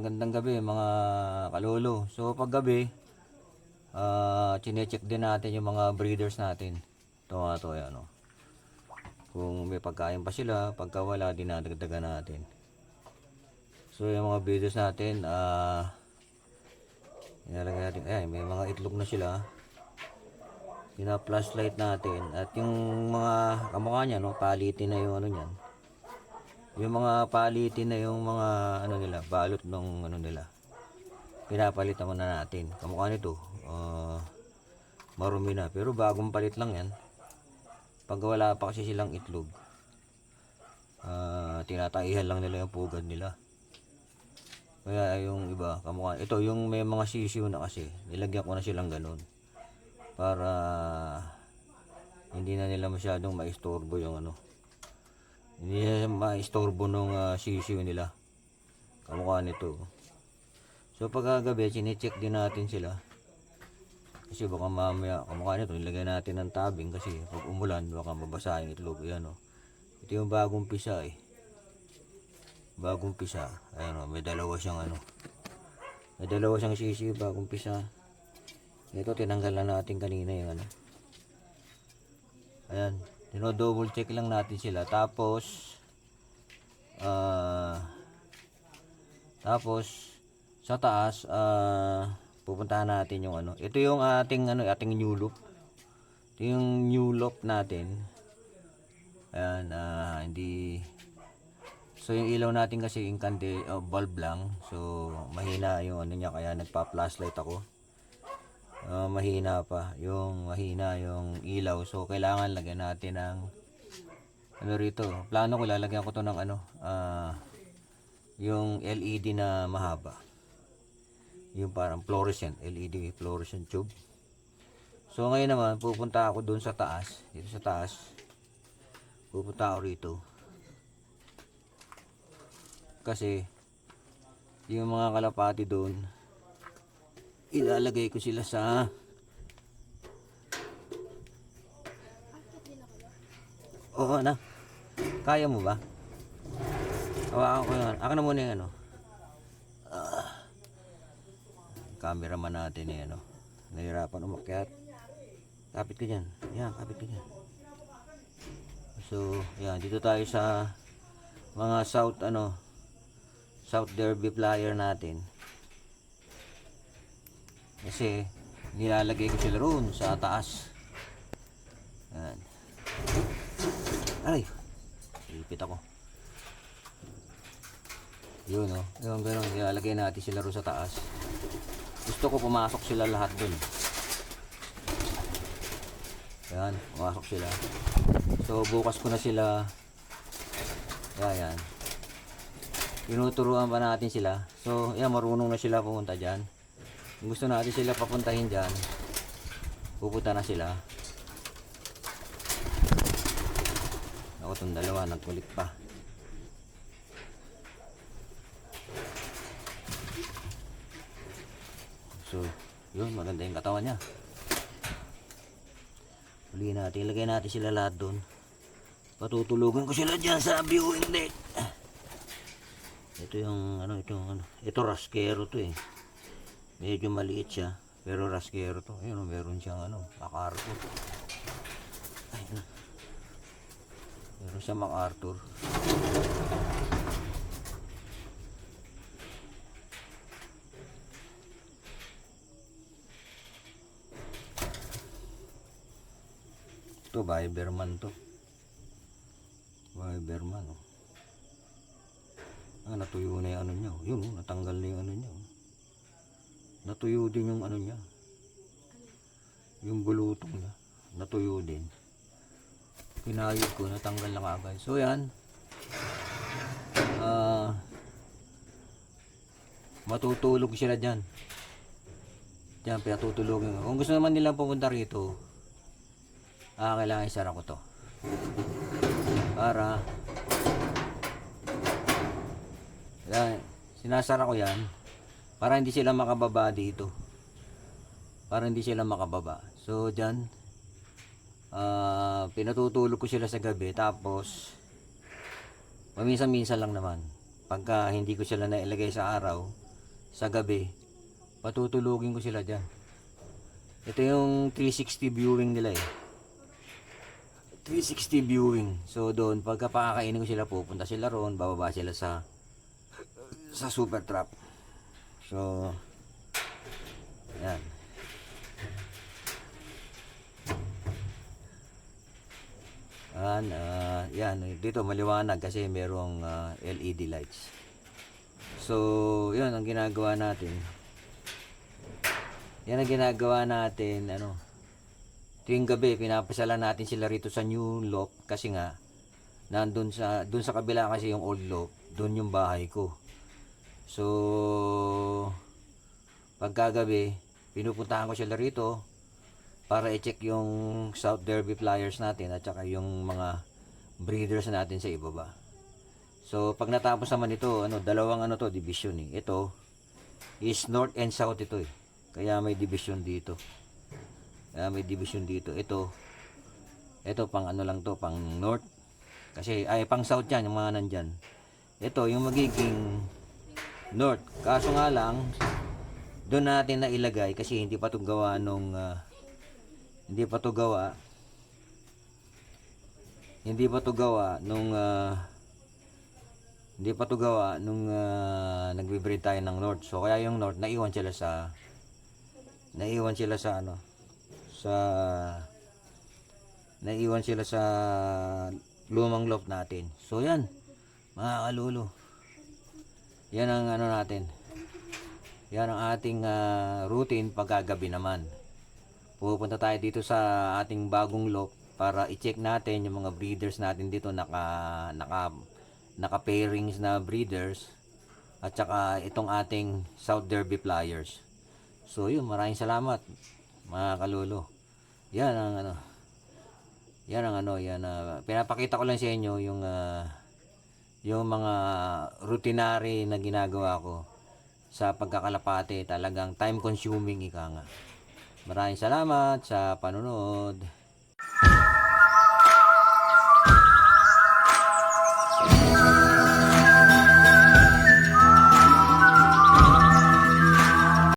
magandang gabi mga kalolo. So pag gabi, chine-check din natin yung mga breeders natin. Ito nga to, yan, oh. Kung may pagkain pa sila, pagka wala, dinadagdagan natin. So yung mga breeders natin, inalagay natin, ayan, may mga itlog na sila. Pina-flashlight natin. At yung mga kamukha niya, no, palitin na yung ano niyan. Yung mga palitin na yung mga ano nila, balot ng ano nila. Pinapalitan muna natin. Kamukha nito, marumi na. Pero bagong palit lang yan. Pag wala pa kasi silang itlog, tinataihan lang nila yung pugad nila. Kaya yung iba, kamukha, ito yung may mga sisiw na kasi, nilagyan ko na silang ganun. Para hindi na nila masyadong maistorbo yung ano. Hindi na maistorbo nung sisiw nila. Kamukha nito. So pagkagabi, chine-check din natin sila. Kasi baka mamaya, kamukha nito, nilagay natin ng tabing kasi pag umulan, baka mabasa yung itlog. Ayan, oh. Ito yung bagong pisa eh. Bagong pisa. Ayan, oh, may dalawa siyang ano. May dalawa siyang sisiw, bagong pisa. Ito, tinanggal na natin kanina yung ano. Ayan, dino-double check lang natin sila. Tapos, sa taas, pupuntahan natin yung ano. Ito yung ating ano, ating new loop. Ito yung new loop natin. Ayan, hindi. So yung ilaw natin kasi yung bulb lang. So mahina yung ano niya, kaya nagpa-flashlight ako. Mahina yung ilaw. So kailangan lagyan natin ng ano rito. Plano ko lalagyan ko to ng ano, yung LED na mahaba. Yung parang fluorescent, LED fluorescent tube. So ngayon naman pupunta ako doon sa taas, dito sa taas. Pupunta ako rito. Kasi yung mga kalapati doon, ilalagay ko sila sa oo na. Kaya mo ba? Hawakan ko yan. Ako na muna yung ano. Cameraman natin eh, ano. Nahirapan umakyat. Kapit ka dyan. Yan, kapit ka dyan. So, yan. Dito tayo sa mga South Derby flyer natin. Kasi, nilalagay ko sila roon sa taas. Yan. Ay! Ipit ako. Yun, oh. Yung ganun. Nilalagay natin sila roon sa taas. Gusto ko pumasok sila lahat dun. Yan, pumasok sila. So bukas ko na sila. Yan. Tinuturuan pa natin sila. So yan, marunong na sila pumunta dyan. Kung gusto natin sila papuntahin dyan, pupunta na sila. Ako itong dalawa, nagkulit pa. So, yun, maganda yung katawan niya. Uli natin, ilagay natin sila lahat doon. Patutulugan ko sila dyan sa viewing deck. Ito yung, ito raskero to eh. Medyo maliit siya, pero raskero to. Ayun, meron siyang MacArthur. Ayun. Meron siyang MacArthur. Ito, Viberman to. Viberman, oh. Natuyo na yung ano niya. Yun, oh, natanggal na yung ano niya. Natuyo din yung ano niya. Yung bulutong niya. Natuyo din. Pinayod ko, natanggal na agad. So, yan. Matutulog sila dyan. Diyan, pinatutulogin. Kung gusto naman nilang pumunta rito, kailangan isara ko to para yan, sinasara ko yan para hindi sila makababa dito, para hindi sila makababa. So dyan, pinatutulog ko sila sa gabi. Tapos paminsan-minsan lang naman, pagka hindi ko sila nailagay sa araw, sa gabi, patutulugin ko sila dyan. Ito yung 360 viewing nila eh. 360 viewing. So doon, pagka pakakainin ko sila, pupunta sila roon, bababa sila sa super trap. So, yan. Yan, dito maliwanag kasi merong LED lights. So, yun ang ginagawa natin. Yan ang ginagawa natin, ano, tuwing gabi, pinapasala natin sila rito sa new loft kasi nga, dun sa kabila kasi yung old loft, dun yung bahay ko. So, pagkagabi, pinupuntahan ko sila rito para i-check yung South Derby Flyers natin at saka yung mga breeders natin sa ibaba. So, pag natapos naman ito, dalawang division eh. Ito is north and south ito eh. Kaya may division dito. Ito pang lang to, pang north. Kasi ay pang south 'yan, yung mga nandyan. Ito yung magiging north. Kaso nga lang doon natin na ilagay kasi hindi pa 'to gawa nung hindi pa 'to gawa nung nagbe-breed tayo ng north. So kaya yung north naiwan sila sa lumang loft natin. So yan, mga kalulu. Yan ang natin. Yan ang ating routine pagkagabi naman. Pupunta tayo dito sa ating bagong loft para i-check natin yung mga breeders natin dito, naka pairings na breeders at saka itong ating South Derby Flyers. So yun, maraming salamat mga kalulu. Yan ang pinapakita ko lang sa inyo yung mga routinary na ginagawa ko sa pagkakalapate. Talagang time consuming ika nga. Maraming salamat sa panonood.